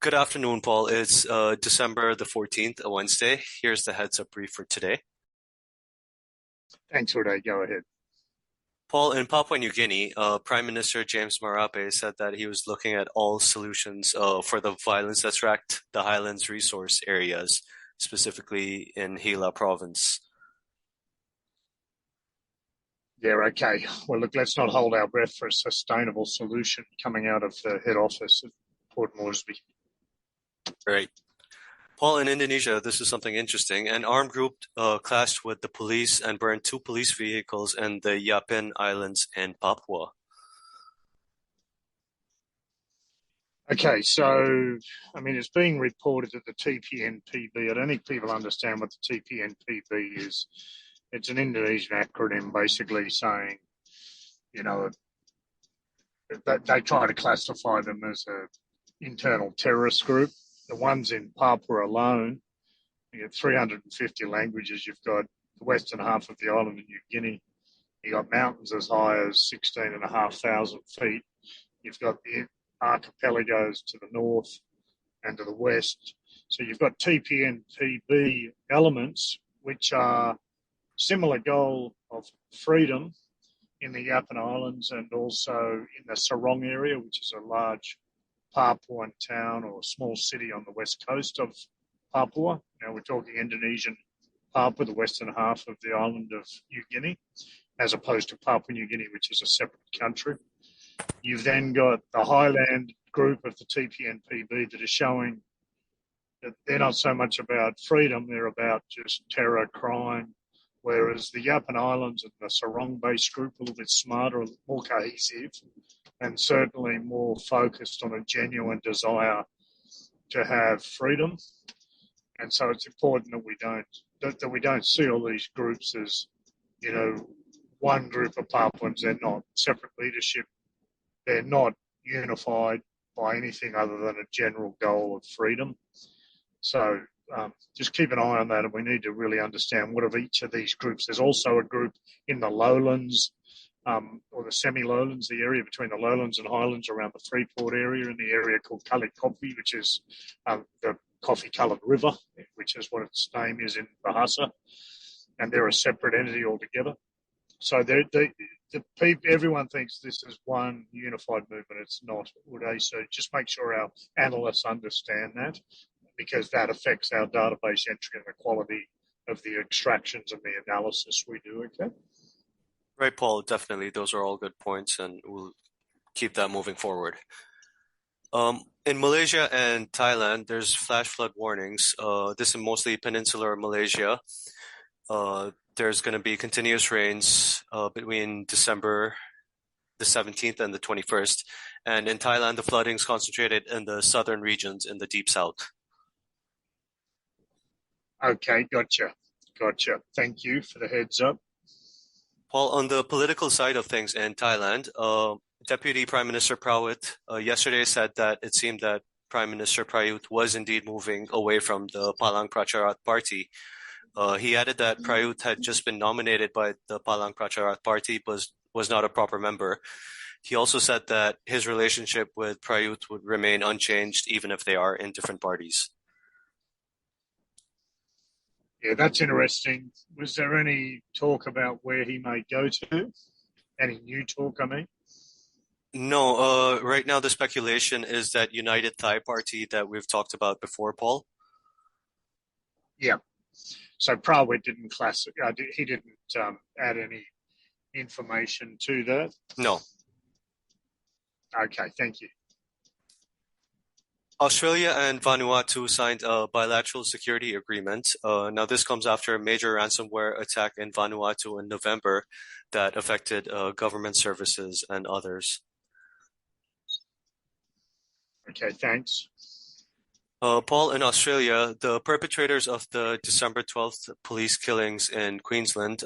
Good afternoon, Paul. It's December the 14th, a Wednesday. Here's the heads up brief for today. Thanks, Uday. Go ahead. Paul, in Papua New Guinea, Prime Minister James Marape said that he was looking at all solutions for the violence that's racked the highlands resource areas, specifically in Hila province. Yeah, okay. Well, look, let's not hold our breath for a sustainable solution coming out of the head office of Port Moresby. Right. Paul, in Indonesia, this is something interesting. An armed group clashed with the police and burned two police vehicles in the Yapin Islands in Papua. Okay, so, it's being reported that the TPNPB, I don't think people understand what the TPNPB is. It's an Indonesian acronym basically saying, you know, that they try to classify them as an internal terrorist group. The ones in Papua alone, you get 350 languages. You've got the western half of the island of New Guinea. You've got mountains as high as 16,500 feet. You've got the archipelagos to the north and to the west. So you've got TPNPB elements, which are similar goal of freedom in the Yapen Islands and also in the Sarong area, which is a large Papuan town or small city on the west coast of Papua. Now we're talking Indonesian Papua, the western half of the island of New Guinea, as opposed to Papua New Guinea, which is a separate country. You've then got the Highland group of the TPNPB that is showing that they're not so much about freedom, they're about just terror, crime, whereas the Yapen Islands and the Sarong-based group are a little bit smarter, more cohesive, and certainly more focused on a genuine desire to have freedom. And so it's important that we don't see all these groups as, one group of Papuans. They're not separate leadership. They're not unified by anything other than a general goal of freedom. So just keep an eye on that, and we need to really understand what of each of these groups. There's also a group in the lowlands, or the semi-lowlands, the area between the lowlands and highlands around the Freeport area, in the area called Kalikopi, which is the coffee-coloured river, which is what its name is in Bahasa, and they're a separate entity altogether. So everyone thinks this is one unified movement. It's not, Uday. So just make sure our analysts understand that, because that affects our database entry and the quality of the extractions and the analysis we do, okay? Right, Paul, definitely. Those are all good points, and we'll keep that moving forward. In Malaysia and Thailand, there's flash flood warnings. This is mostly peninsular Malaysia. There's going to be continuous rains between December the 17th and the 21st. And in Thailand, the flooding is concentrated in the southern regions in the deep south. Okay, gotcha. Thank you for the heads up. Paul, on the political side of things in Thailand, Deputy Prime Minister Prawit yesterday said that it seemed that Prime Minister Prayut was indeed moving away from the Palang Pracharat party. He added that Prayut had just been nominated by the Palang Pracharat party, but was not a proper member. He also said that his relationship with Prayut would remain unchanged even if they are in different parties. Yeah, that's interesting. Was there any talk about where he may go to? Any new talk, I mean? No, right now the speculation is that United Thai Party that we've talked about before, Paul. Yeah. So Prawit didn't he didn't add any information to that? No. Okay, thank you. Australia and Vanuatu signed a bilateral security agreement. Now, this comes after a major ransomware attack in Vanuatu in November that affected government services and others. Okay, thanks. Paul, in Australia, the perpetrators of the December 12th police killings in Queensland,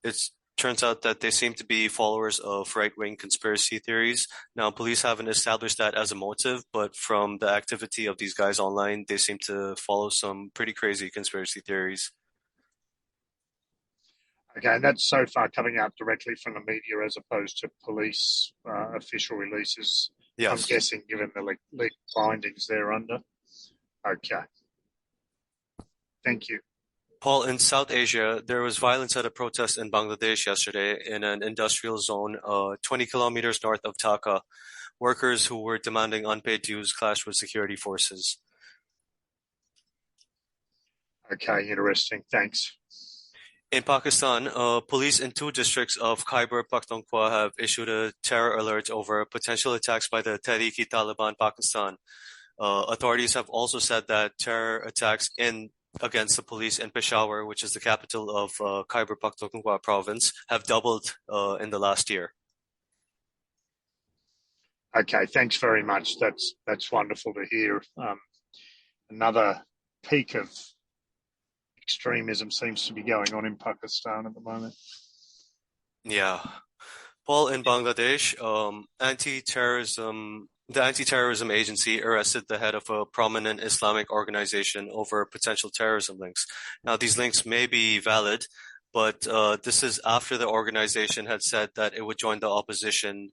it turns out that they seem to be followers of right-wing conspiracy theories. Now, police haven't established that as a motive, but from the activity of these guys online, they seem to follow some pretty crazy conspiracy theories. Okay, and that's so far coming out directly from the media as opposed to police official releases I'm Yes. guessing, given the legal findings they're under. Okay, thank you. Paul, in South Asia, there was violence at a protest in Bangladesh yesterday in an industrial zone 20 kilometers north of Dhaka. Workers who were demanding unpaid dues clashed with security forces. Okay, interesting. Thanks. In Pakistan, police in two districts of Khyber Pakhtunkhwa have issued a terror alert over potential attacks by the Tehreek-e-Taliban Pakistan. Authorities have also said that terror attacks in against the police in Peshawar, which is the capital of Khyber Pakhtunkhwa province, have doubled in the last year. Okay, thanks very much. That's wonderful to hear. Another peak of extremism seems to be going on in Pakistan at the moment. Yeah. Paul, in Bangladesh, the anti-terrorism agency arrested the head of a prominent Islamic organization over potential terrorism links. Now, these links may be valid, but this is after the organization had said that it would join the opposition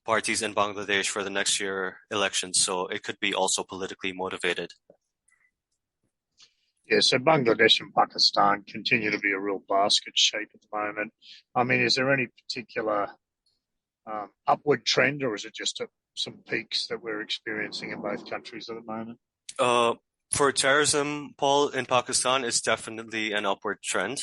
parties in Bangladesh for the next year elections, so it could be also politically motivated. Yeah, so Bangladesh and Pakistan continue to be a real basket shape at the moment. I mean, is there any particular upward trend, or is it just some peaks that we're experiencing in both countries at the moment? Uh, for terrorism, Paul, in Pakistan, it's definitely an upward trend.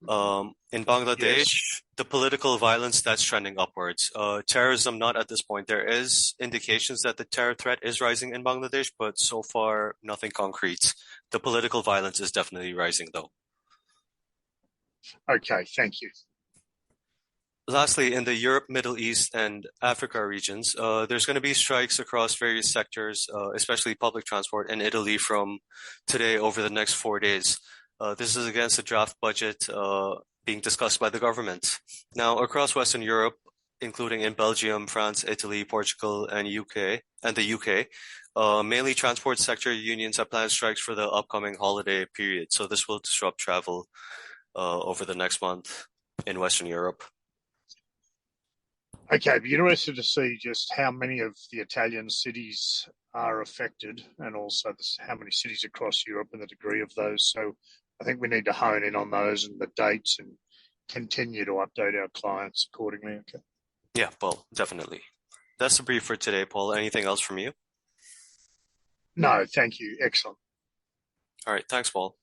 In Yes. Bangladesh, the political violence that's trending upwards. Terrorism, not at this point. There is indications that the terror threat is rising in Bangladesh, but so far, nothing concrete. The political violence is definitely rising, though. Okay, thank you. Lastly, in the Europe, Middle East, and Africa regions, there's going to be strikes across various sectors, especially public transport in Italy from today over the next 4 days. This is against the draft budget being discussed by the government. Now, across Western Europe, including in Belgium, France, Italy, Portugal, and the UK, mainly transport sector unions have planned strikes for the upcoming holiday period. So this will disrupt travel over the next month in Western Europe. Okay, I'd be interested to see just how many of the Italian cities are affected and also how many cities across Europe and the degree of those. So I think we need to hone in on those and the dates and continue to update our clients accordingly. Okay. Yeah, well, definitely. That's the brief for today, Paul. Anything else from you? No, thank you. Excellent. All right, thanks, Paul.